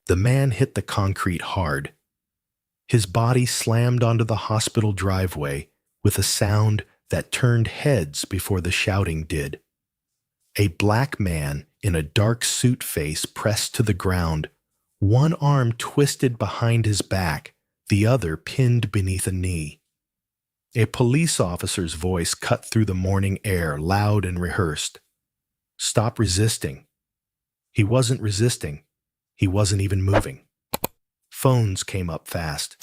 The man hit the concrete hard. His body slammed onto the hospital driveway with a sound that turned heads before the shouting did. A black man in a dark suit face pressed to the ground, one arm twisted behind his back, the other pinned beneath a knee. A police officer's voice cut through the morning air, loud and rehearsed. "Stop resisting." He wasn't resisting. He wasn't even moving. Phones came up fast.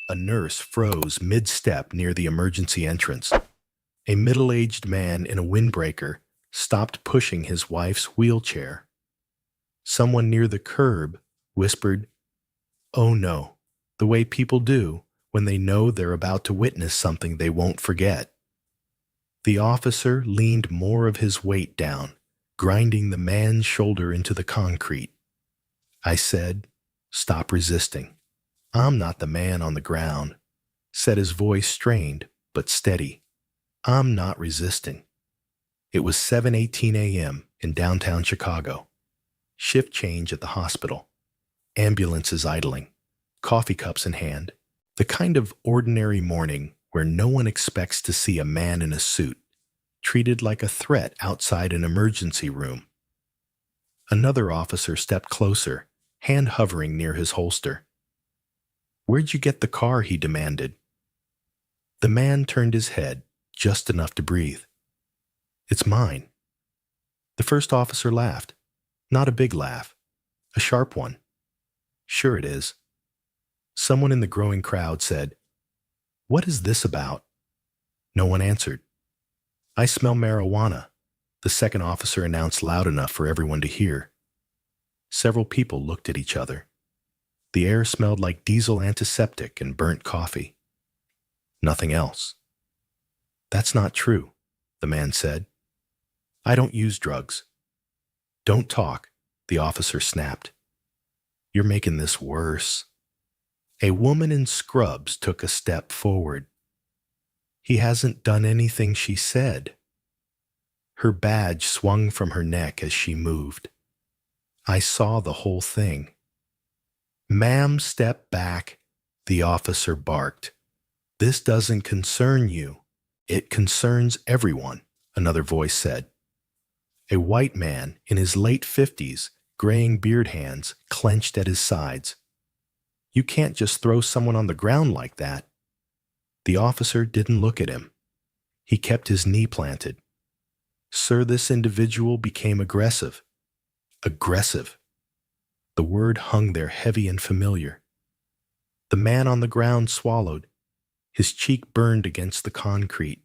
A nurse froze mid-step near the emergency entrance. A middle-aged man in a windbreaker stopped pushing his wife's wheelchair. Someone near the curb whispered, "Oh no," the way people do when they know they're about to witness something they won't forget. The officer leaned more of his weight down, grinding the man's shoulder into the concrete. I said, "Stop resisting." "I'm not the man on the ground," said his voice strained but steady. "I'm not resisting." It was 7:18 a.m. in downtown Chicago. Shift change at the hospital. Ambulances idling. Coffee cups in hand. The kind of ordinary morning where no one expects to see a man in a suit, treated like a threat outside an emergency room. Another officer stepped closer, hand hovering near his holster. "Where'd you get the car?" he demanded. The man turned his head, just enough to breathe. "It's mine." The first officer laughed. Not a big laugh. A sharp one. "Sure it is." Someone in the growing crowd said, "What is this about?" No one answered. "I smell marijuana," the second officer announced loud enough for everyone to hear. Several people looked at each other. The air smelled like diesel antiseptic and burnt coffee. Nothing else. "That's not true," the man said. "I don't use drugs." "Don't talk," the officer snapped. "You're making this worse." A woman in scrubs took a step forward. "He hasn't done anything," she said. Her badge swung from her neck as she moved. I saw the whole thing. "Ma'am, step back," the officer barked. "This doesn't concern you. It concerns everyone," another voice said. A white man in his late 50s, graying beard hands, clenched at his sides. "You can't just throw someone on the ground like that." The officer didn't look at him. He kept his knee planted. "Sir, this individual became aggressive." Aggressive. The word hung there heavy and familiar. The man on the ground swallowed. His cheek burned against the concrete.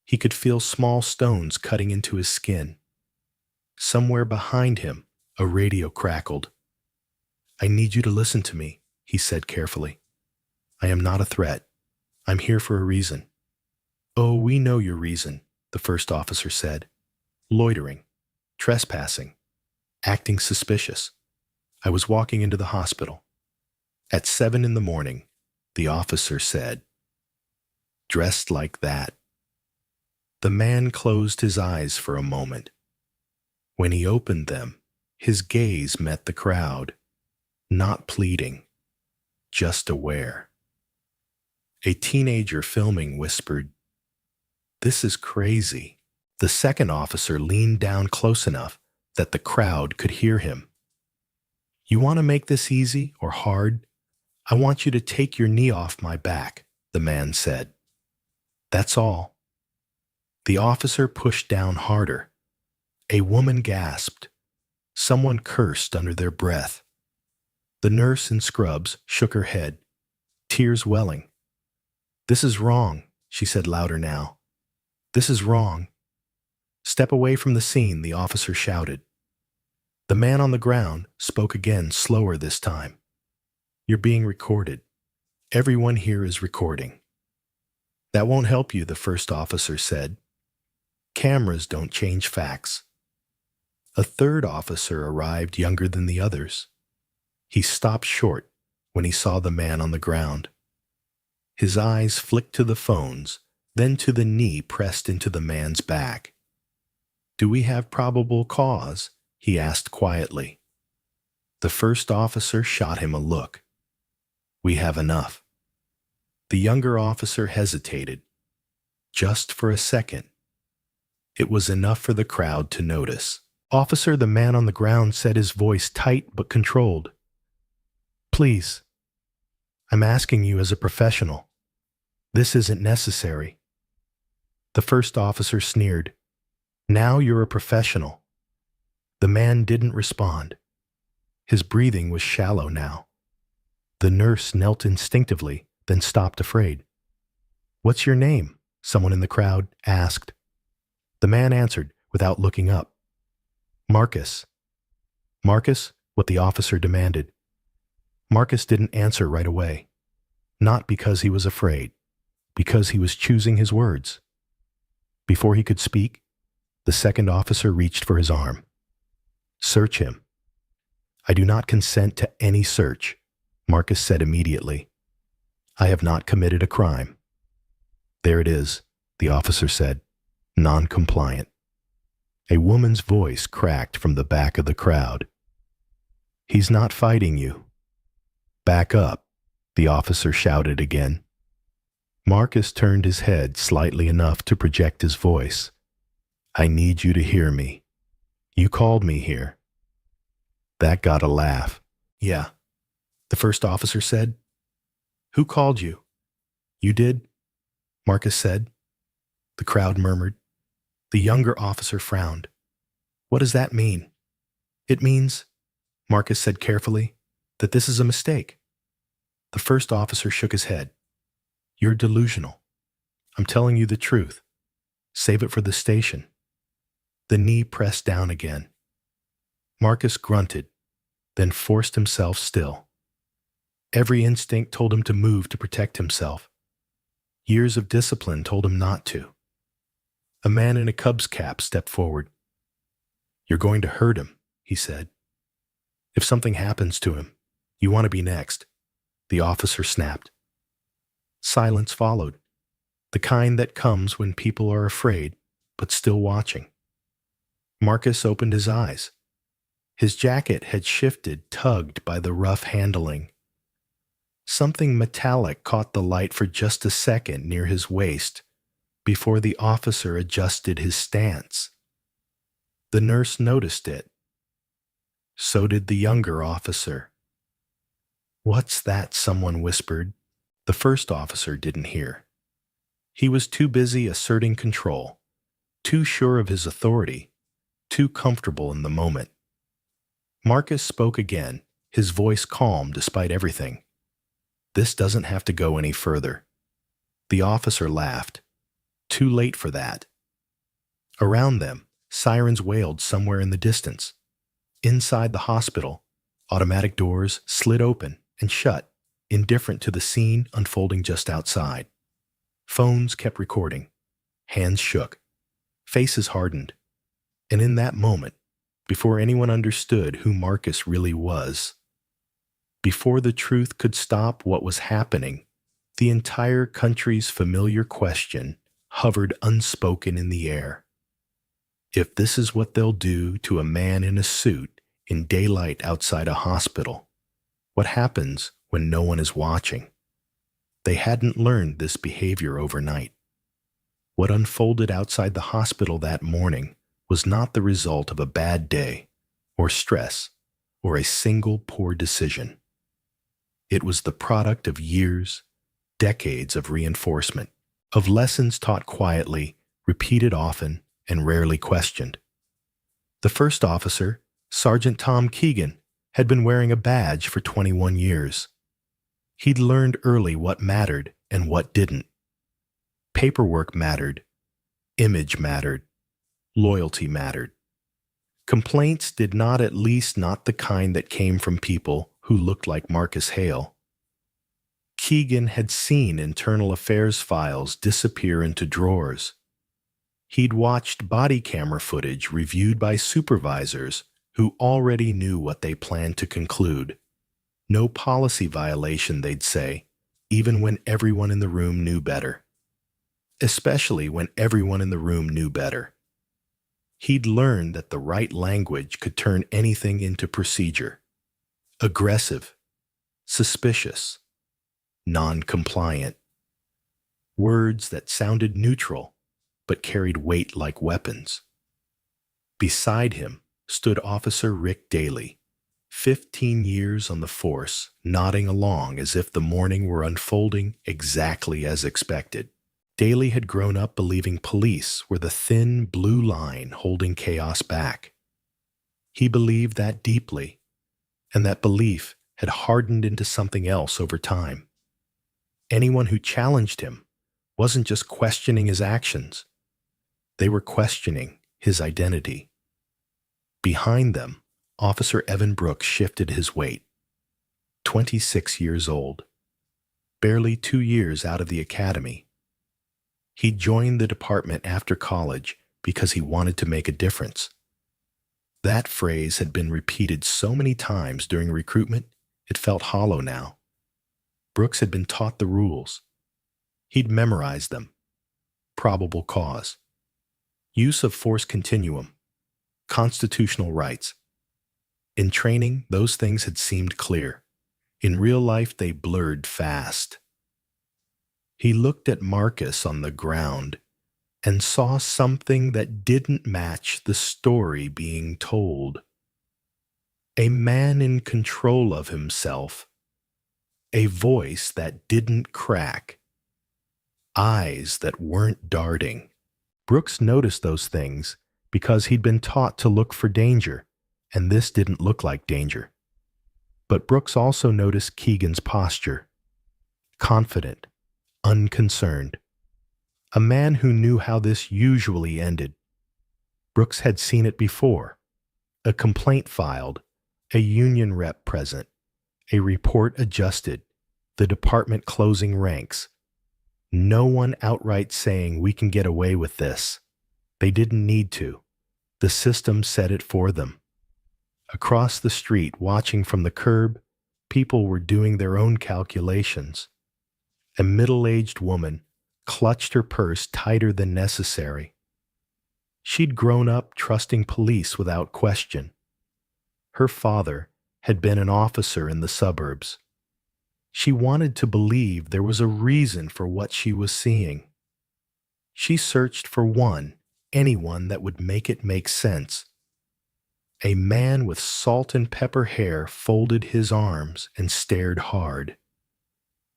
He could feel small stones cutting into his skin. Somewhere behind him, a radio crackled. "I need you to listen to me," he said carefully. "I am not a threat. I'm here for a reason." "Oh, we know your reason," the first officer said. "Loitering, trespassing, acting suspicious. I was walking into the hospital. At 7 in the morning, the officer said. Dressed like that." The man closed his eyes for a moment. When he opened them, his gaze met the crowd, not pleading, just aware. A teenager filming whispered, "This is crazy." The second officer leaned down close enough that the crowd could hear him. "You want to make this easy or hard? I want you to take your knee off my back," the man said. "That's all." The officer pushed down harder. A woman gasped. Someone cursed under their breath. The nurse in scrubs shook her head, tears welling. "This is wrong," she said louder now. "This is wrong." "Step away from the scene," the officer shouted. The man on the ground spoke again, slower this time. "You're being recorded. Everyone here is recording." "That won't help you," the first officer said. "Cameras don't change facts." A third officer arrived, younger than the others. He stopped short when he saw the man on the ground. His eyes flicked to the phones, then to the knee pressed into the man's back. "Do we have probable cause?" he asked quietly. The first officer shot him a look. "We have enough." The younger officer hesitated. Just for a second. It was enough for the crowd to notice. "Officer," the man on the ground said, his voice tight but controlled. "Please, I'm asking you as a professional. This isn't necessary." The first officer sneered. "Now you're a professional." The man didn't respond. His breathing was shallow now. The nurse knelt instinctively, then stopped afraid. "What's your name?" someone in the crowd asked. The man answered without looking up. "Marcus." "Marcus?" what the officer demanded. Marcus didn't answer right away. Not because he was afraid, because he was choosing his words. Before he could speak, the second officer reached for his arm. "Search him." "I do not consent to any search," Marcus said immediately. "I have not committed a crime." "There it is," the officer said, non-compliant. A woman's voice cracked from the back of the crowd. "He's not fighting you." "Back up," the officer shouted again. Marcus turned his head slightly enough to project his voice. "I need you to hear me. You called me here." That got a laugh. "Yeah," the first officer said. "Who called you?" "You did," Marcus said. The crowd murmured. The younger officer frowned. "What does that mean?" "It means," Marcus said carefully, "that this is a mistake." The first officer shook his head. "You're delusional. I'm telling you the truth. Save it for the station." The knee pressed down again. Marcus grunted, then forced himself still. Every instinct told him to move to protect himself. Years of discipline told him not to. A man in a Cubs cap stepped forward. "You're going to hurt him," he said. "If something happens to him, you want to be next," the officer snapped. Silence followed, the kind that comes when people are afraid but still watching. Marcus opened his eyes. His jacket had shifted, tugged by the rough handling. Something metallic caught the light for just a second near his waist before the officer adjusted his stance. The nurse noticed it. So did the younger officer. "What's that?" someone whispered. The first officer didn't hear. He was too busy asserting control, too sure of his authority, too comfortable in the moment. Marcus spoke again, his voice calm despite everything. "This doesn't have to go any further." The officer laughed. Too late for that. Around them, sirens wailed somewhere in the distance. Inside the hospital, automatic doors slid open and shut, indifferent to the scene unfolding just outside. Phones kept recording. Hands shook. Faces hardened. And in that moment, before anyone understood who Marcus really was, before the truth could stop what was happening, the entire country's familiar question hovered unspoken in the air. If this is what they'll do to a man in a suit in daylight outside a hospital, what happens when no one is watching? They hadn't learned this behavior overnight. What unfolded outside the hospital that morning was not the result of a bad day, or stress, or a single poor decision. It was the product of years, decades of reinforcement, of lessons taught quietly, repeated often, and rarely questioned. The first officer, Sergeant Tom Keegan, had been wearing a badge for 21 years. He'd learned early what mattered and what didn't. Paperwork mattered. Image mattered. Loyalty mattered. Complaints did not, at least not the kind that came from people who looked like Marcus Hale. Keegan had seen internal affairs files disappear into drawers. He'd watched body camera footage reviewed by supervisors who already knew what they planned to conclude. No policy violation, they'd say, even when everyone in the room knew better. Especially when everyone in the room knew better. He'd learned that the right language could turn anything into procedure. aggressive, suspicious, non-compliant. Words that sounded neutral but carried weight like weapons. Beside him stood Officer Rick Daly, 15 years on the force, nodding along as if the morning were unfolding exactly as expected. Daly had grown up believing police were the thin blue line holding chaos back. He believed that deeply, and that belief had hardened into something else over time. Anyone who challenged him wasn't just questioning his actions. They were questioning his identity. Behind them, Officer Evan Brooks shifted his weight. 26 years old, barely 2 years out of the academy. He joined the department after college because he wanted to make a difference. That phrase had been repeated so many times during recruitment, it felt hollow now. Brooks had been taught the rules. He'd memorized them. Probable cause. Use of force continuum. Constitutional rights. In training, those things had seemed clear. In real life, they blurred fast. He looked at Marcus on the ground and saw something that didn't match the story being told. A man in control of himself. A voice that didn't crack. Eyes that weren't darting. Brooks noticed those things because he'd been taught to look for danger, and this didn't look like danger. But Brooks also noticed Keegan's posture. Confident, unconcerned. A man who knew how this usually ended. Brooks had seen it before. A complaint filed, a union rep present, a report adjusted, the department closing ranks. No one outright saying we can get away with this. They didn't need to. The system said it for them. Across the street, watching from the curb, people were doing their own calculations. A middle-aged woman clutched her purse tighter than necessary. She'd grown up trusting police without question. Her father had been an officer in the suburbs. She wanted to believe there was a reason for what she was seeing. She searched for anyone that would make it make sense. A man with salt and pepper hair folded his arms and stared hard.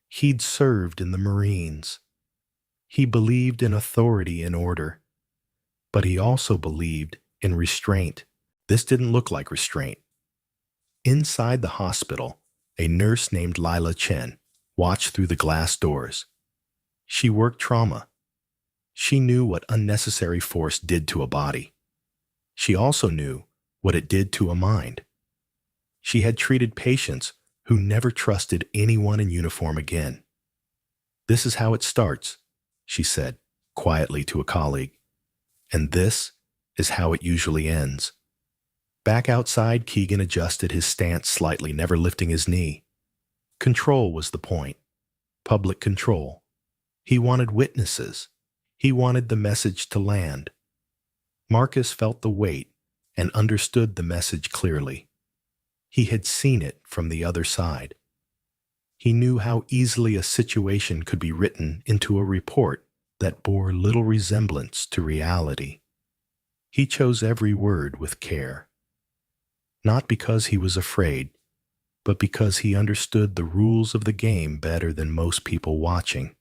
He'd served in the Marines. He believed in authority and order, but he also believed in restraint. This didn't look like restraint. Inside the hospital, a nurse named Lila Chen watched through the glass doors. She worked trauma. She knew what unnecessary force did to a body. She also knew what it did to a mind. She had treated patients who never trusted anyone in uniform again. "This is how it starts," she said quietly to a colleague. "And this is how it usually ends." Back outside, Keegan adjusted his stance slightly, never lifting his knee. Control was the point. Public control. He wanted witnesses. He wanted the message to land. Marcus felt the weight and understood the message clearly. He had seen it from the other side. He knew how easily a situation could be written into a report that bore little resemblance to reality. He chose every word with care. Not because he was afraid, but because he understood the rules of the game better than most people watching.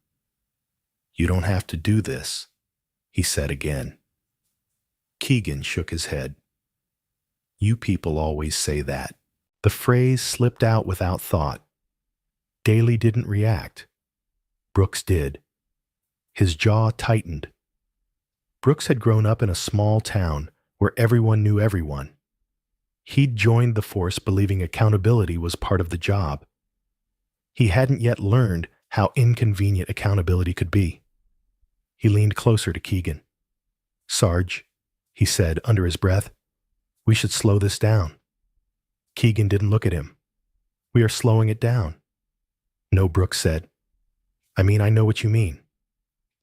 "You don't have to do this," he said again. Keegan shook his head. "You people always say that." The phrase slipped out without thought. Daly didn't react. Brooks did. His jaw tightened. Brooks had grown up in a small town where everyone knew everyone. He'd joined the force believing accountability was part of the job. He hadn't yet learned how inconvenient accountability could be. He leaned closer to Keegan. "Sarge," he said under his breath, "we should slow this down." Keegan didn't look at him. "We are slowing it down." "No," Brooks said. "I mean, I know what you mean."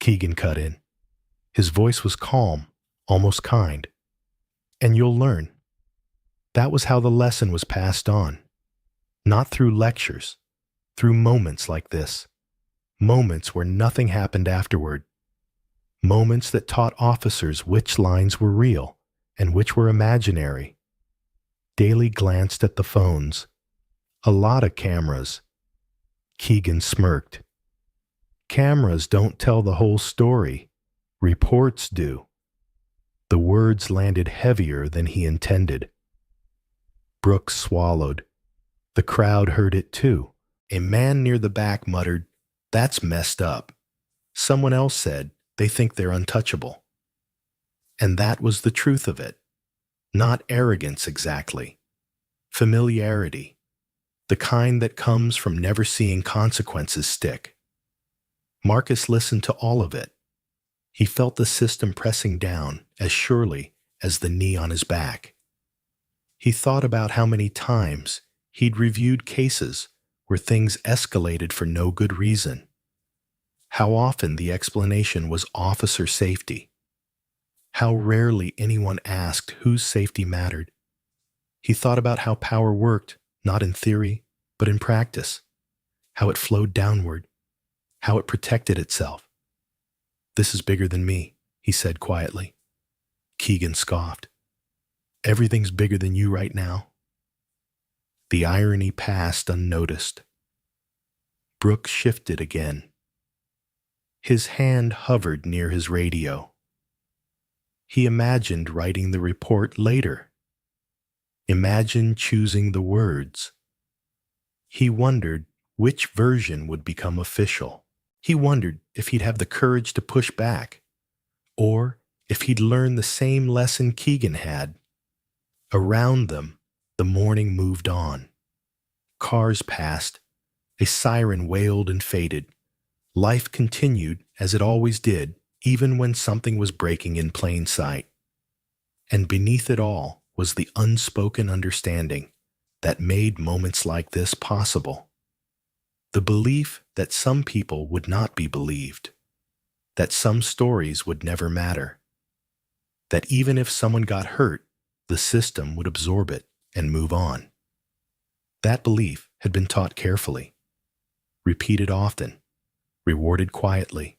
Keegan cut in. His voice was calm, almost kind. "And you'll learn." That was how the lesson was passed on. Not through lectures, through moments like this. Moments where nothing happened afterward. Moments that taught officers which lines were real and which were imaginary. Daly glanced at the phones. A lot of cameras. Keegan smirked. Cameras don't tell the whole story. Reports do. The words landed heavier than he intended. Brooks swallowed. The crowd heard it too. A man near the back muttered, "That's messed up." Someone else said, "They think they're untouchable." And that was the truth of it. Not arrogance exactly. Familiarity. The kind that comes from never seeing consequences stick. Marcus listened to all of it. He felt the system pressing down as surely as the knee on his back. He thought about how many times he'd reviewed cases where things escalated for no good reason. How often the explanation was officer safety. How rarely anyone asked whose safety mattered. He thought about how power worked, not in theory, but in practice. How it flowed downward. How it protected itself. "This is bigger than me," he said quietly. Keegan scoffed. "Everything's bigger than you right now." The irony passed unnoticed. Brooks shifted again. His hand hovered near his radio. He imagined writing the report later. Imagined choosing the words. He wondered which version would become official. He wondered if he'd have the courage to push back, or if he'd learn the same lesson Keegan had. Around them, the morning moved on. Cars passed. A siren wailed and faded. Life continued as it always did, even when something was breaking in plain sight. And beneath it all was the unspoken understanding that made moments like this possible. The belief that some people would not be believed, that some stories would never matter, that even if someone got hurt, the system would absorb it and move on. That belief had been taught carefully, repeated often, rewarded quietly,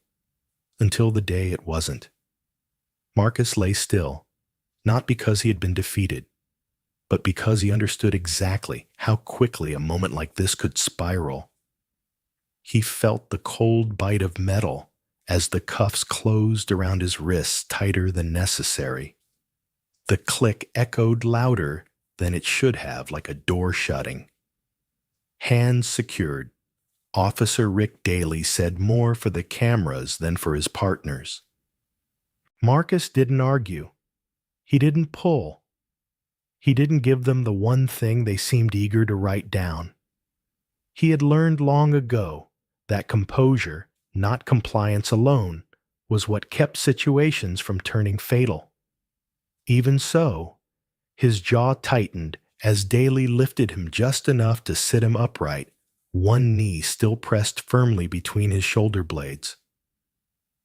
until the day it wasn't. Marcus lay still, not because he had been defeated, but because he understood exactly how quickly a moment like this could spiral. He felt the cold bite of metal as the cuffs closed around his wrists tighter than necessary. The click echoed louder than it should have, like a door shutting. Hands secured, Officer Rick Daly said more for the cameras than for his partners. Marcus didn't argue. He didn't pull. He didn't give them the one thing they seemed eager to write down. He had learned long ago that composure, not compliance alone, was what kept situations from turning fatal. Even so, his jaw tightened as Daly lifted him just enough to sit him upright, one knee still pressed firmly between his shoulder blades.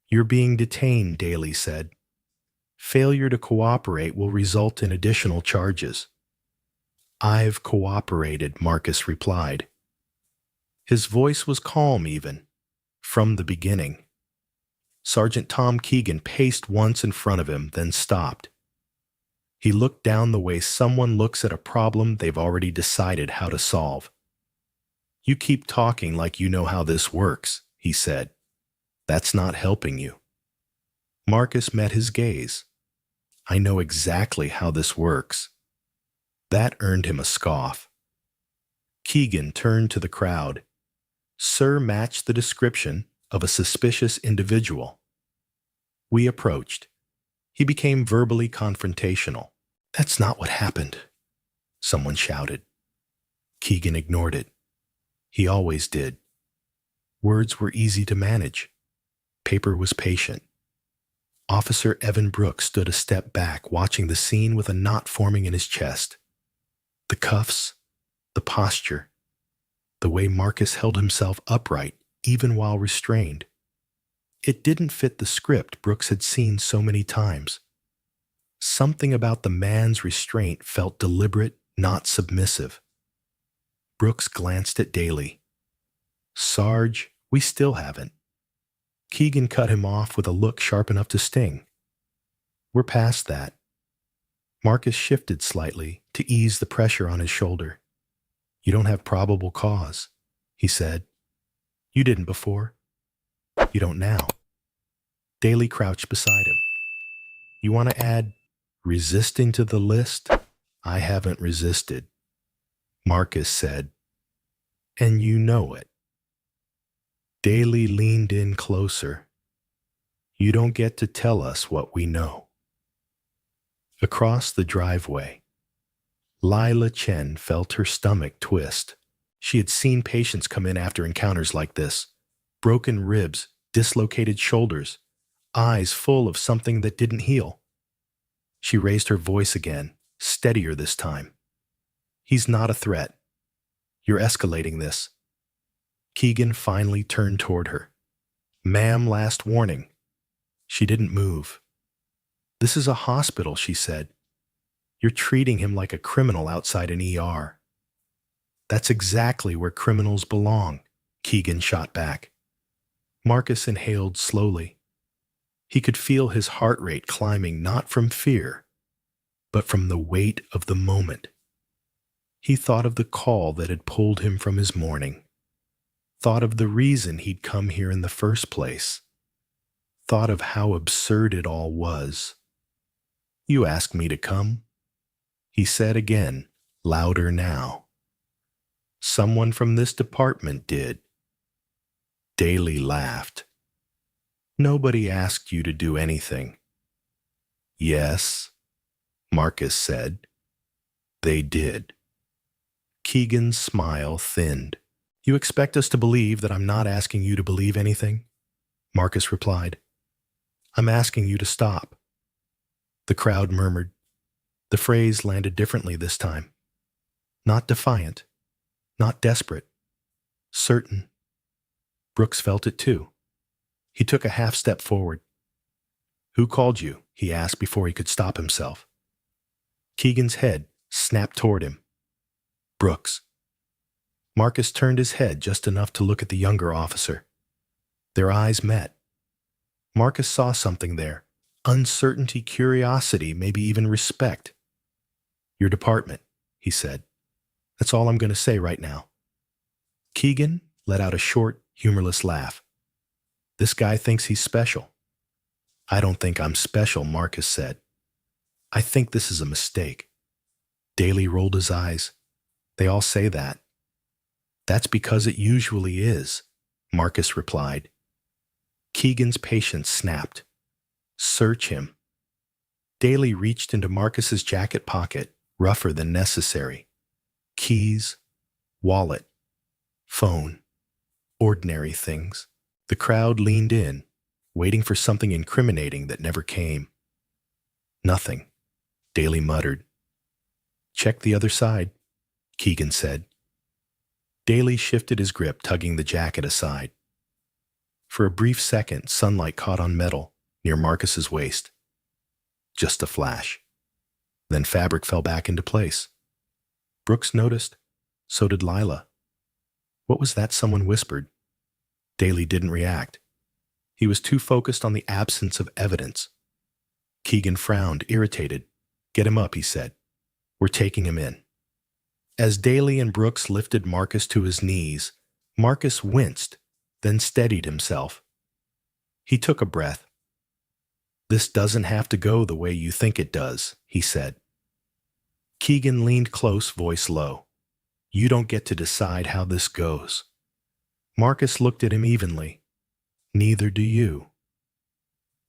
"You're being detained," Daly said. "Failure to cooperate will result in additional charges." "I've cooperated," Marcus replied. His voice was calm even, from the beginning. Sergeant Tom Keegan paced once in front of him, then stopped. He looked down the way someone looks at a problem they've already decided how to solve. "You keep talking like you know how this works," he said. "That's not helping you." Marcus met his gaze. "I know exactly how this works." That earned him a scoff. Keegan turned to the crowd. Sir matched the description of a suspicious individual. We approached. He became verbally confrontational. "That's not what happened," someone shouted. Keegan ignored it. He always did. Words were easy to manage. Paper was patient. Officer Evan Brooks stood a step back, watching the scene with a knot forming in his chest. The cuffs, the posture, the way Marcus held himself upright even while restrained. It didn't fit the script Brooks had seen so many times. Something about the man's restraint felt deliberate, not submissive. Brooks glanced at Daly. Sarge, we still haven't. Keegan cut him off with a look sharp enough to sting. We're past that. Marcus shifted slightly to ease the pressure on his shoulder. You don't have probable cause, he said. You didn't before. You don't now. Daly crouched beside him. You want to add resisting to the list? I haven't resisted, Marcus said. And you know it. Daly leaned in closer. You don't get to tell us what we know. Across the driveway, Lila Chen felt her stomach twist. She had seen patients come in after encounters like this. Broken ribs, dislocated shoulders, eyes full of something that didn't heal. She raised her voice again, steadier this time. He's not a threat. You're escalating this. Keegan finally turned toward her. Ma'am, last warning. She didn't move. This is a hospital, she said. You're treating him like a criminal outside an ER. That's exactly where criminals belong, Keegan shot back. Marcus inhaled slowly. He could feel his heart rate climbing not from fear, but from the weight of the moment. He thought of the call that had pulled him from his morning. Thought of the reason he'd come here in the first place. Thought of how absurd it all was. You asked me to come, he said again, louder now. Someone from this department did. Daly laughed. Nobody asked you to do anything. Yes, Marcus said. They did. Keegan's smile thinned. You expect us to believe that I'm not asking you to believe anything? Marcus replied. I'm asking you to stop. The crowd murmured. The phrase landed differently this time. Not defiant. Not desperate. Certain. Brooks felt it too. He took a half step forward. Who called you? He asked before he could stop himself. Keegan's head snapped toward him. Brooks. Marcus turned his head just enough to look at the younger officer. Their eyes met. Marcus saw something there. Uncertainty, curiosity, maybe even respect. Your department, he said. That's all I'm going to say right now. Keegan let out a short, humorless laugh. This guy thinks he's special. I don't think I'm special, Marcus said. I think this is a mistake. Daly rolled his eyes. They all say that. That's because it usually is, Marcus replied. Keegan's patience snapped. Search him. Daly reached into Marcus's jacket pocket, rougher than necessary. Keys, wallet, phone, ordinary things. The crowd leaned in, waiting for something incriminating that never came. Nothing, Daly muttered. Check the other side, Keegan said. Daly shifted his grip, tugging the jacket aside. For a brief second, sunlight caught on metal near Marcus's waist. Just a flash. Then fabric fell back into place. Brooks noticed. So did Lila. What was that someone whispered? Daly didn't react. He was too focused on the absence of evidence. Keegan frowned, irritated. Get him up, he said. We're taking him in. As Daly and Brooks lifted Marcus to his knees, Marcus winced, then steadied himself. He took a breath. This doesn't have to go the way you think it does, he said. Keegan leaned close, voice low. You don't get to decide how this goes. Marcus looked at him evenly. Neither do you.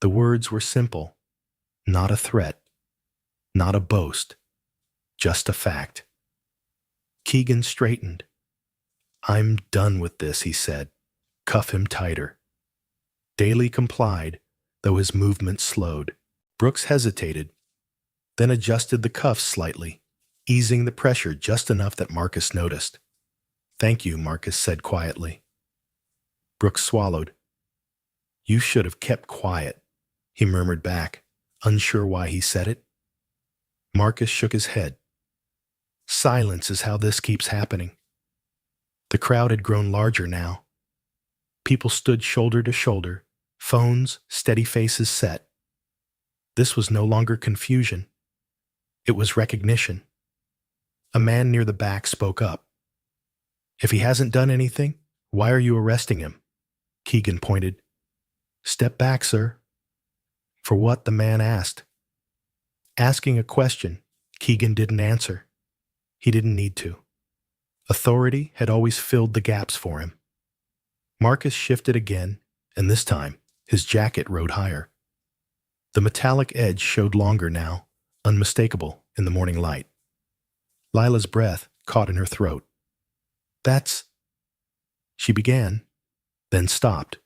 The words were simple. Not a threat. Not a boast. Just a fact. Keegan straightened. I'm done with this, he said. Cuff him tighter. Daly complied, though his movement slowed. Brooks hesitated, then adjusted the cuffs slightly, easing the pressure just enough that Marcus noticed. Thank you, Marcus said quietly. Brooks swallowed. You should have kept quiet, he murmured back, unsure why he said it. Marcus shook his head. Silence is how this keeps happening. The crowd had grown larger now. People stood shoulder to shoulder, phones, steady faces set. This was no longer confusion. It was recognition. A man near the back spoke up. "If he hasn't done anything, why are you arresting him?" Keegan pointed. "Step back, sir." "For what?" the man asked. Asking a question, Keegan didn't answer. He didn't need to. Authority had always filled the gaps for him. Marcus shifted again, and this time, his jacket rode higher. The metallic edge showed longer now, unmistakable in the morning light. Lila's breath caught in her throat. "That's—" she began, then stopped.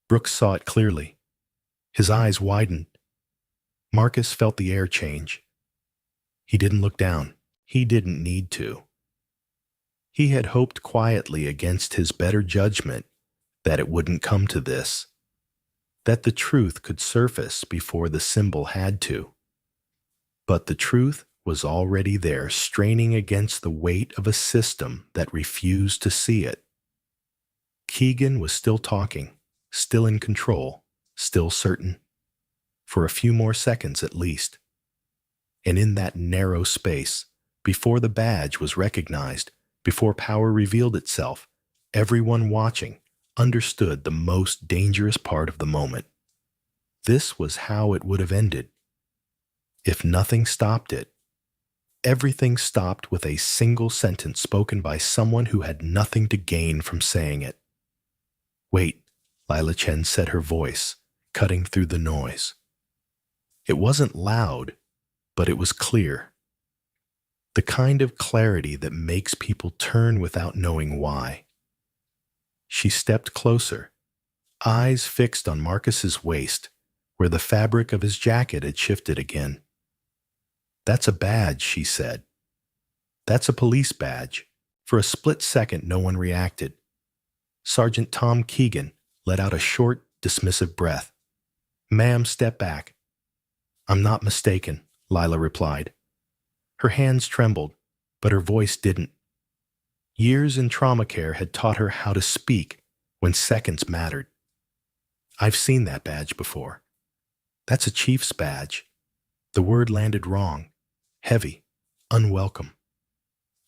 Brooks saw it clearly. His eyes widened. Marcus felt the air change. He didn't look down. He didn't need to. He had hoped quietly against his better judgment that it wouldn't come to this, that the truth could surface before the symbol had to. But the truth was already there, straining against the weight of a system that refused to see it. Keegan was still talking, still in control, still certain. For a few more seconds at least. And in that narrow space, before the badge was recognized, before power revealed itself, everyone watching understood the most dangerous part of the moment. This was how it would have ended. If nothing stopped it, everything stopped with a single sentence spoken by someone who had nothing to gain from saying it. "Wait," Lila Chen said, her voice cutting through the noise. It wasn't loud, but it was clear. The kind of clarity that makes people turn without knowing why. She stepped closer, eyes fixed on Marcus's waist, where the fabric of his jacket had shifted again. "That's a badge," she said. "That's a police badge." For a split second, no one reacted. Sergeant Tom Keegan let out a short, dismissive breath. "Ma'am, step back." "I'm not mistaken," Lila replied. Her hands trembled, but her voice didn't. Years in trauma care had taught her how to speak when seconds mattered. "I've seen that badge before. That's a chief's badge." The word landed wrong, heavy, unwelcome.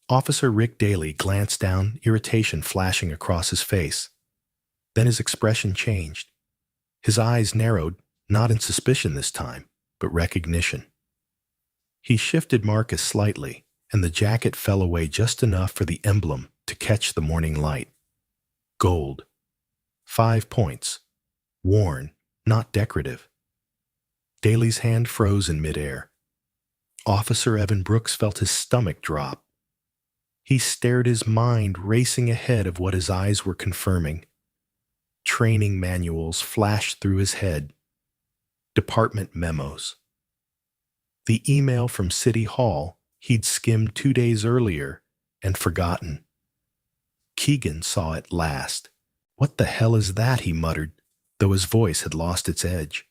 Officer Rick Daly glanced down, irritation flashing across his face. Then his expression changed. His eyes narrowed, not in suspicion this time, but recognition. He shifted Marcus slightly, and the jacket fell away just enough for the emblem to catch the morning light. Gold. 5 points. Worn, not decorative. Daly's hand froze in midair. Officer Evan Brooks felt his stomach drop. He stared, his mind racing ahead of what his eyes were confirming. Training manuals flashed through his head. Department memos. The email from City Hall he'd skimmed 2 days earlier and forgotten. Keegan saw it last. "What the hell is that?" he muttered, though his voice had lost its edge.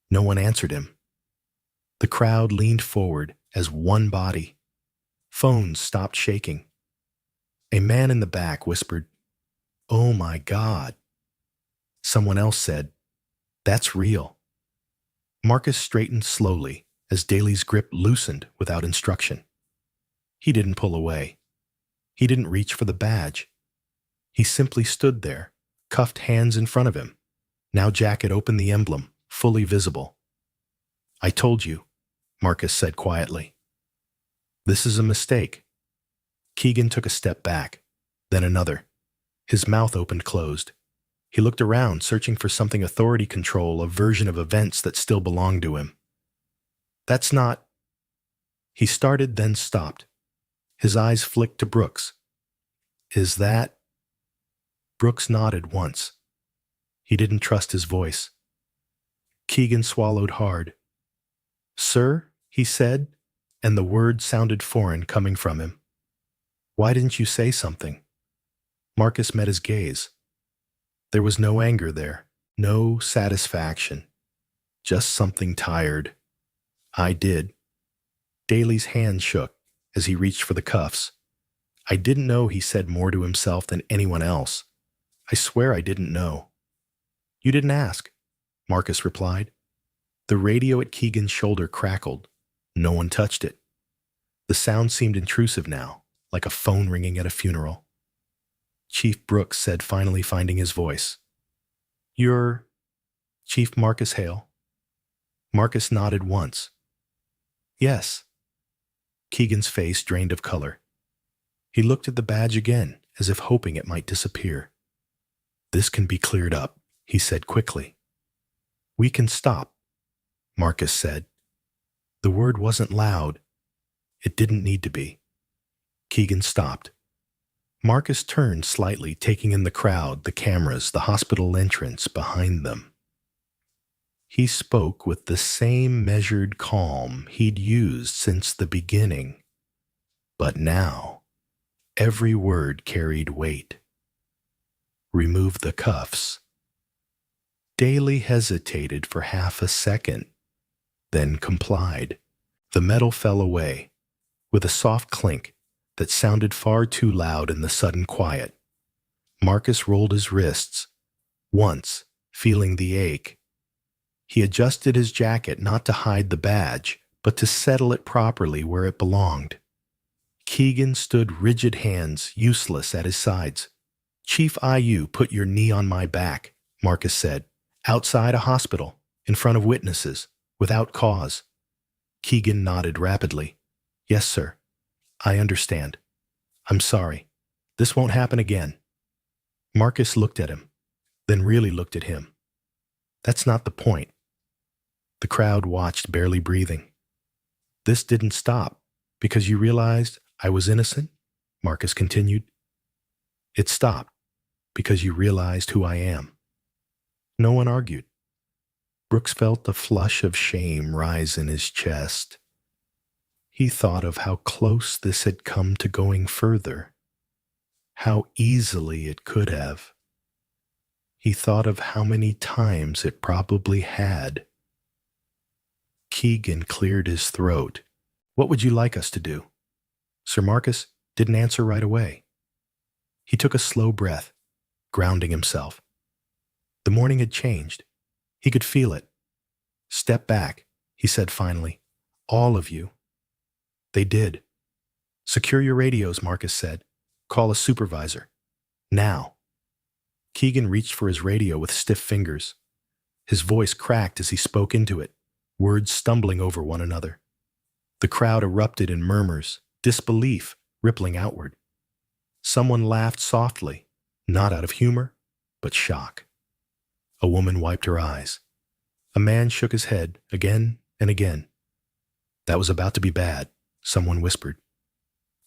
No one answered him. The crowd leaned forward as one body. Phones stopped shaking. A man in the back whispered, "Oh my God." Someone else said, "That's real." Marcus straightened slowly as Daly's grip loosened without instruction. He didn't pull away. He didn't reach for the badge. He simply stood there, cuffed hands in front of him. Now jacket opened, the emblem, fully visible. "I told you," Marcus said quietly. "This is a mistake." Keegan took a step back, then another. His mouth opened closed. He looked around, searching for something authority control, a version of events that still belonged to him. "That's not—" He started, then stopped. His eyes flicked to Brooks. "Is that—" Brooks nodded once. He didn't trust his voice. Keegan swallowed hard. "Sir," he said, and the word sounded foreign coming from him. "Why didn't you say something?" Marcus met his gaze. There was no anger there, no satisfaction, just something tired. "I did." Daly's hand shook as he reached for the cuffs. I didn't know he said more to himself than anyone else. I swear I didn't know. You didn't ask, Marcus replied. The radio at Keegan's shoulder crackled. No one touched it. The sound seemed intrusive now, like a phone ringing at a funeral. Chief Brooks said, finally finding his voice. You're Chief Marcus Hale? Marcus nodded once. Yes. Keegan's face drained of color. He looked at the badge again, as if hoping it might disappear. This can be cleared up, he said quickly. We can stop, Marcus said. The word wasn't loud. It didn't need to be. Keegan stopped. Marcus turned slightly, taking in the crowd, the cameras, the hospital entrance behind them. He spoke with the same measured calm he'd used since the beginning. But now, every word carried weight. Remove the cuffs. Daly hesitated for half a second, then complied. The metal fell away, with a soft clink that sounded far too loud in the sudden quiet. Marcus rolled his wrists, once, feeling the ache. He adjusted his jacket not to hide the badge, but to settle it properly where it belonged. Keegan stood rigid, hands useless at his sides. Chief IU put your knee on my back, Marcus said, outside a hospital, in front of witnesses, without cause. Keegan nodded rapidly. Yes, sir. I understand. I'm sorry. This won't happen again. Marcus looked at him, then really looked at him. That's not the point. The crowd watched, barely breathing. This didn't stop because you realized I was innocent, Marcus continued. It stopped because you realized who I am. No one argued. Brooks felt a flush of shame rise in his chest. He thought of how close this had come to going further, how easily it could have. He thought of how many times it probably had. Keegan cleared his throat. What would you like us to do? Sir Marcus didn't answer right away. He took a slow breath, grounding himself. The morning had changed. He could feel it. Step back, he said finally. All of you. They did. Secure your radios, Marcus said. Call a supervisor. Now. Keegan reached for his radio with stiff fingers. His voice cracked as he spoke into it, words stumbling over one another. The crowd erupted in murmurs, disbelief rippling outward. Someone laughed softly, not out of humor, but shock. A woman wiped her eyes. A man shook his head again and again. That was about to be bad, someone whispered.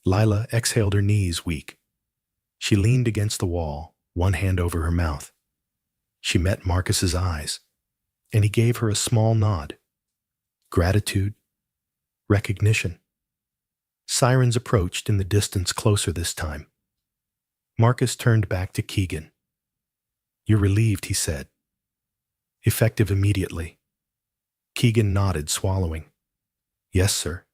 Lila exhaled, her knees weak. She leaned against the wall, one hand over her mouth. She met Marcus's eyes, and he gave her a small nod. Gratitude, recognition. Sirens approached in the distance, closer this time. Marcus turned back to Keegan. You're relieved, he said. Effective immediately. Keegan nodded, swallowing. Yes, sir.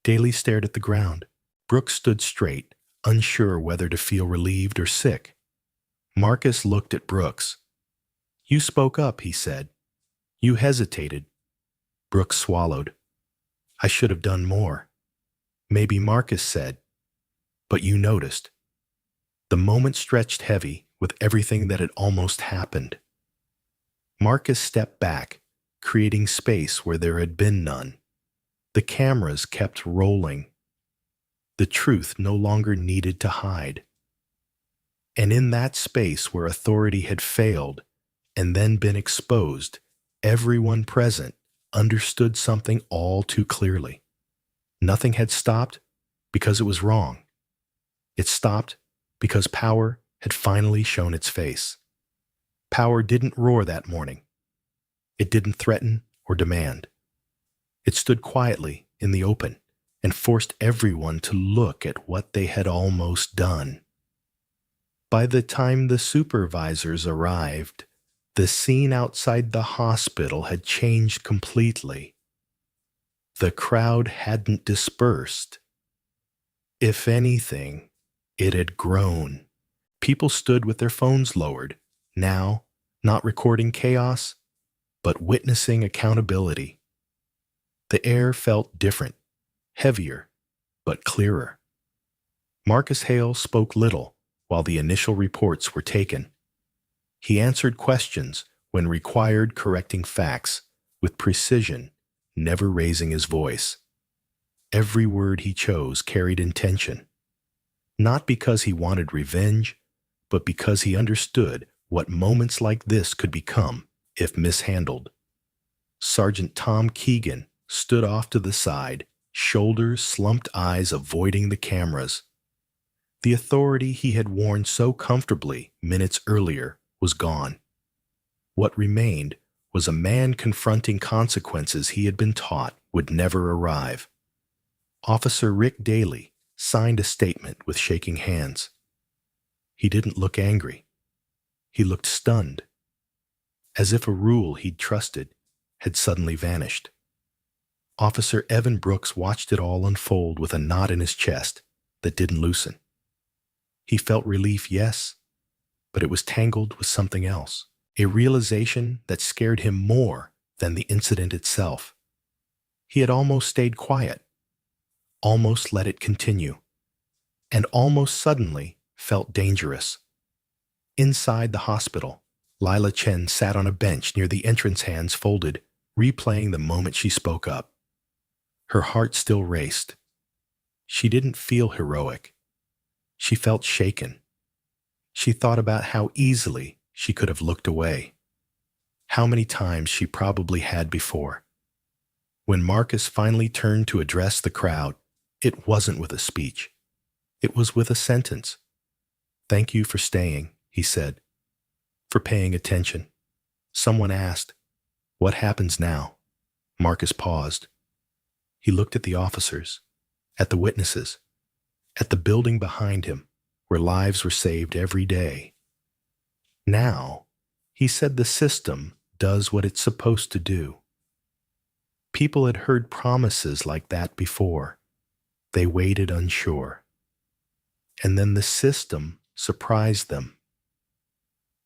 Daly stared at the ground. Brooks stood straight, unsure whether to feel relieved or sick. Marcus looked at Brooks. You spoke up, he said. You hesitated. Brooks swallowed. I should have done more. Maybe Marcus said. But you noticed. The moment stretched heavy with everything that had almost happened. Marcus stepped back, creating space where there had been none. The cameras kept rolling. The truth no longer needed to hide. And in that space where authority had failed and then been exposed, everyone present understood something all too clearly. Nothing had stopped because it was wrong. It stopped because power had finally shown its face. Power didn't roar that morning. It didn't threaten or demand. It stood quietly in the open and forced everyone to look at what they had almost done. By the time the supervisors arrived, the scene outside the hospital had changed completely. The crowd hadn't dispersed. If anything, it had grown. People stood with their phones lowered, now not recording chaos, but witnessing accountability. The air felt different, heavier, but clearer. Marcus Hale spoke little while the initial reports were taken. He answered questions when required, correcting facts with precision, never raising his voice. Every word he chose carried intention, not because he wanted revenge, but because he understood what moments like this could become if mishandled. Sergeant Tom Keegan stood off to the side, shoulders slumped, eyes avoiding the cameras. The authority he had worn so comfortably minutes earlier was gone. What remained was a man confronting consequences he had been taught would never arrive. Officer Rick Daly signed a statement with shaking hands. He didn't look angry. He looked stunned, as if a rule he'd trusted had suddenly vanished. Officer Evan Brooks watched it all unfold with a knot in his chest that didn't loosen. He felt relief, yes, but it was tangled with something else, a realization that scared him more than the incident itself. He had almost stayed quiet, almost let it continue, and almost suddenly felt dangerous. Inside the hospital, Lila Chen sat on a bench near the entrance, hands folded, replaying the moment she spoke up. Her heart still raced. She didn't feel heroic. She felt shaken. She thought about how easily she could have looked away. How many times she probably had before. When Marcus finally turned to address the crowd, it wasn't with a speech. It was with a sentence. "Thank you for staying," he said, "for paying attention." Someone asked, "What happens now?" Marcus paused. He looked at the officers, at the witnesses, at the building behind him, where lives were saved every day. Now, he said, the system does what it's supposed to do. People had heard promises like that before. They waited unsure. And then the system surprised them.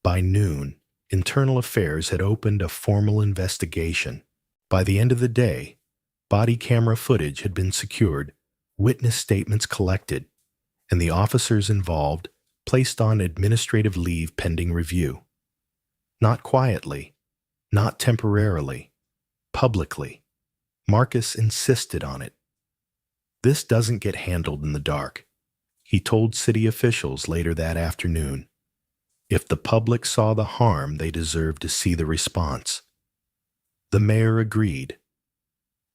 By noon, Internal Affairs had opened a formal investigation. By the end of the day, body camera footage had been secured, witness statements collected, and the officers involved placed on administrative leave pending review. Not quietly, not temporarily, publicly. Marcus insisted on it. "This doesn't get handled in the dark," he told city officials later that afternoon. If the public saw the harm, they deserved to see the response. The mayor agreed,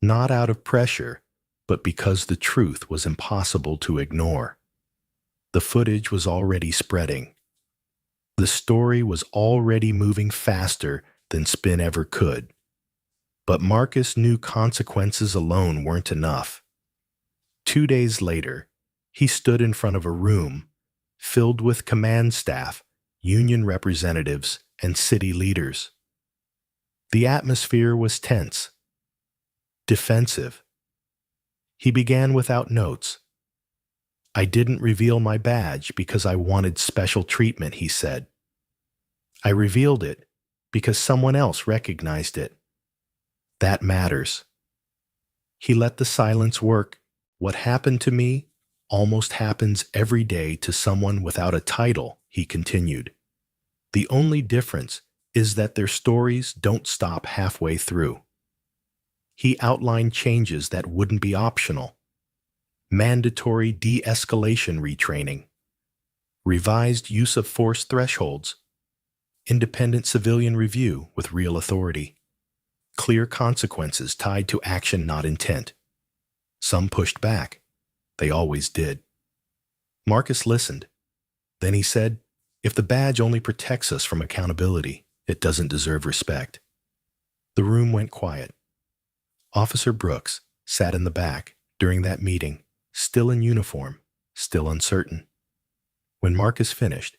not out of pressure, but because the truth was impossible to ignore. The footage was already spreading. The story was already moving faster than spin ever could. But Marcus knew consequences alone weren't enough. 2 days later, he stood in front of a room filled with command staff, union representatives, and city leaders. The atmosphere was tense, defensive. He began without notes. "I didn't reveal my badge because I wanted special treatment," he said. "I revealed it because someone else recognized it. That matters." He let the silence work. "What happened to me almost happens every day to someone without a title," he continued. "The only difference is that their stories don't stop halfway through." He outlined changes that wouldn't be optional. Mandatory de-escalation retraining, revised use of force thresholds, independent civilian review with real authority, clear consequences tied to action, not intent. Some pushed back. They always did. Marcus listened. Then he said, "If the badge only protects us from accountability, it doesn't deserve respect." The room went quiet. Officer Brooks sat in the back during that meeting, still in uniform, still uncertain. When Marcus finished,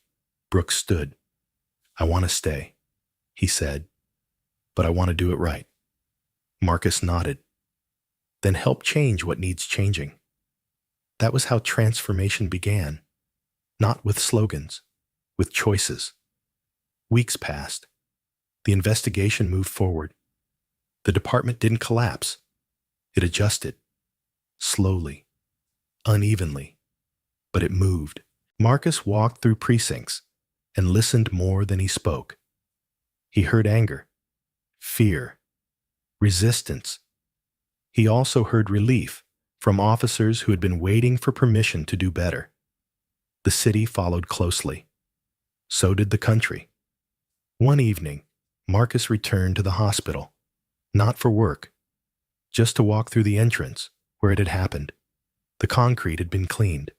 Brooks stood. "I want to stay," he said, "but I want to do it right." Marcus nodded. "Then help change what needs changing." That was how transformation began, not with slogans, with choices. Weeks passed. The investigation moved forward. The department didn't collapse. It adjusted. Slowly, unevenly, but it moved. Marcus walked through precincts and listened more than he spoke. He heard anger, fear, resistance. He also heard relief from officers who had been waiting for permission to do better. The city followed closely. So did the country. One evening, Marcus returned to the hospital, not for work, just to walk through the entrance where it had happened. The concrete had been cleaned.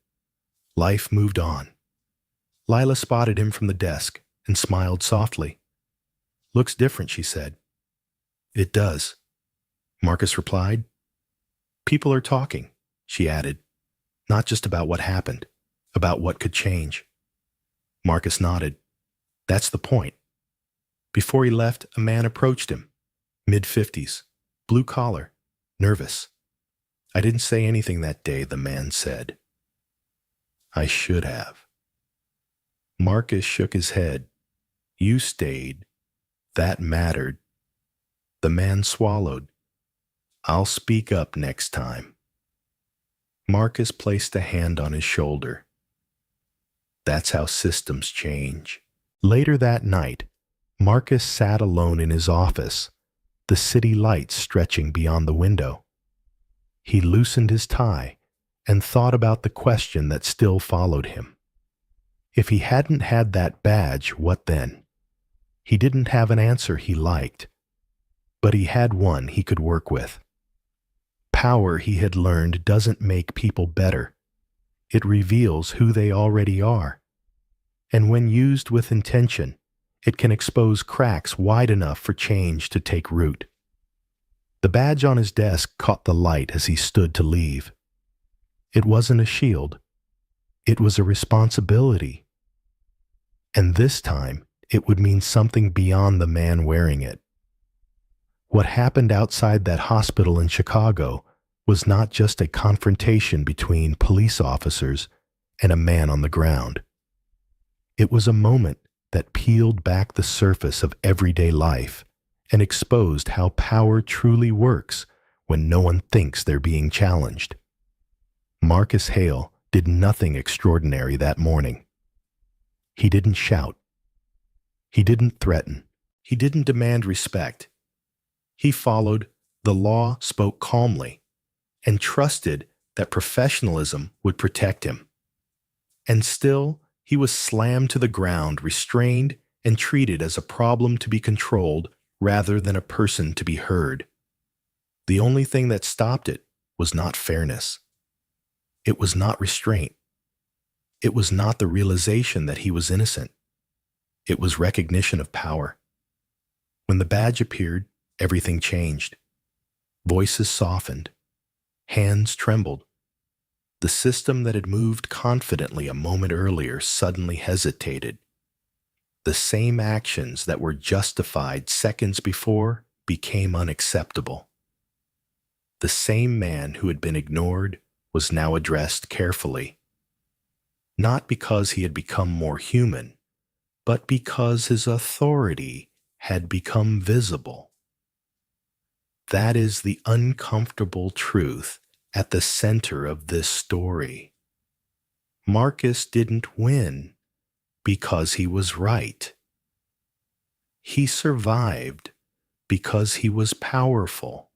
Life moved on. Lila spotted him from the desk and smiled softly. "Looks different," she said. "It does," Marcus replied. "People are talking," she added, "not just about what happened, about what could change." Marcus nodded. "That's the point." Before he left, a man approached him, mid-50s, blue collar, nervous. "I didn't say anything that day," the man said. "I should have." Marcus shook his head. "You stayed. That mattered." The man swallowed. "I'll speak up next time." Marcus placed a hand on his shoulder. That's how systems change. Later that night, Marcus sat alone in his office, the city lights stretching beyond the window. He loosened his tie and thought about the question that still followed him. If he hadn't had that badge, what then? He didn't have an answer he liked, but he had one he could work with. Power, he had learned, doesn't make people better. It reveals who they already are. And when used with intention, it can expose cracks wide enough for change to take root. The badge on his desk caught the light as he stood to leave. It wasn't a shield. It was a responsibility. And this time, it would mean something beyond the man wearing it. What happened outside that hospital in Chicago was not just a confrontation between police officers and a man on the ground. It was a moment that peeled back the surface of everyday life and exposed how power truly works when no one thinks they're being challenged. Marcus Hale did nothing extraordinary that morning. He didn't shout. He didn't threaten. He didn't demand respect. He followed the law, spoke calmly, and trusted that professionalism would protect him. And still, he was slammed to the ground, restrained, and treated as a problem to be controlled rather than a person to be heard. The only thing that stopped it was not fairness. It was not restraint. It was not the realization that he was innocent. It was recognition of power. When the badge appeared, everything changed. Voices softened. Hands trembled. The system that had moved confidently a moment earlier suddenly hesitated. The same actions that were justified seconds before became unacceptable. The same man who had been ignored was now addressed carefully. Not because he had become more human, but because his authority had become visible. That is the uncomfortable truth at the center of this story. Marcus didn't win because he was right. He survived because he was powerful.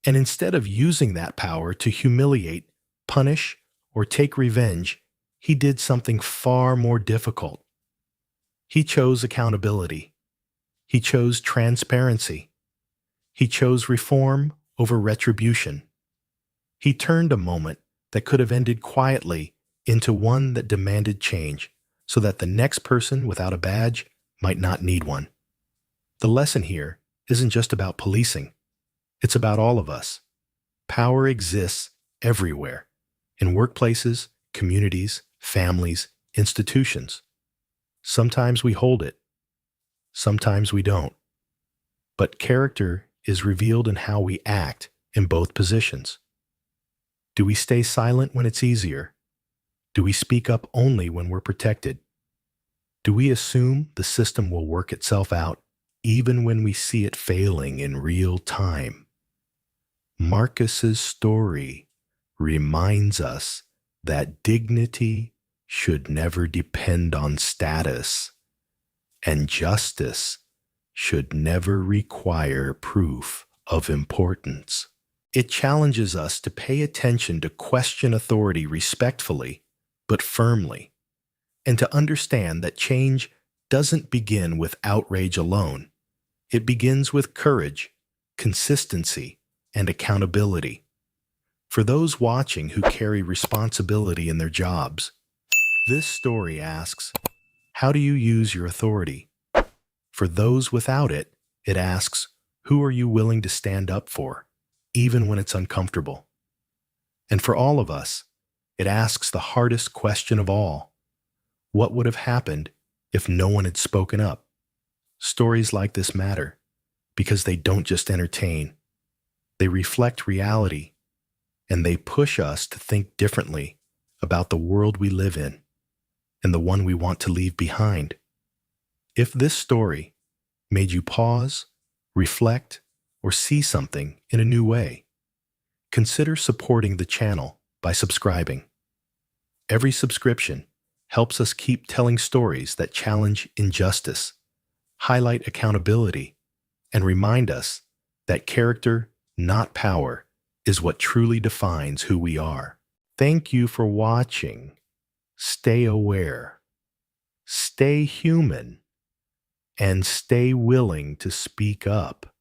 And instead of using that power to humiliate, punish, or take revenge, he did something far more difficult. He chose accountability. He chose transparency. He chose reform over retribution. He turned a moment that could have ended quietly into one that demanded change, so that the next person without a badge might not need one. The lesson here isn't just about policing. It's about all of us. Power exists everywhere, in workplaces, communities, families, institutions. Sometimes we hold it. Sometimes we don't. But character is revealed in how we act in both positions. Do we stay silent when it's easier, Do we speak up only when we're protected? Do we assume the system will work itself out even when we see it failing in real time? Marcus's story reminds us that dignity should never depend on status, and justice should never require proof of importance. It challenges us to pay attention to question authority respectfully but firmly, and to understand that change doesn't begin with outrage alone. It begins with courage, consistency, and accountability. For those watching who carry responsibility in their jobs, this story asks, how do you use your authority? For those without it, it asks, who are you willing to stand up for, even when it's uncomfortable? And for all of us, it asks the hardest question of all. What would have happened if no one had spoken up? Stories like this matter because they don't just entertain. They reflect reality, and they push us to think differently about the world we live in and the one we want to leave behind. If this story made you pause, reflect, or see something in a new way, consider supporting the channel by subscribing. Every subscription helps us keep telling stories that challenge injustice, highlight accountability, and remind us that character, not power, is what truly defines who we are. Thank you for watching. Stay aware, stay human, and stay willing to speak up.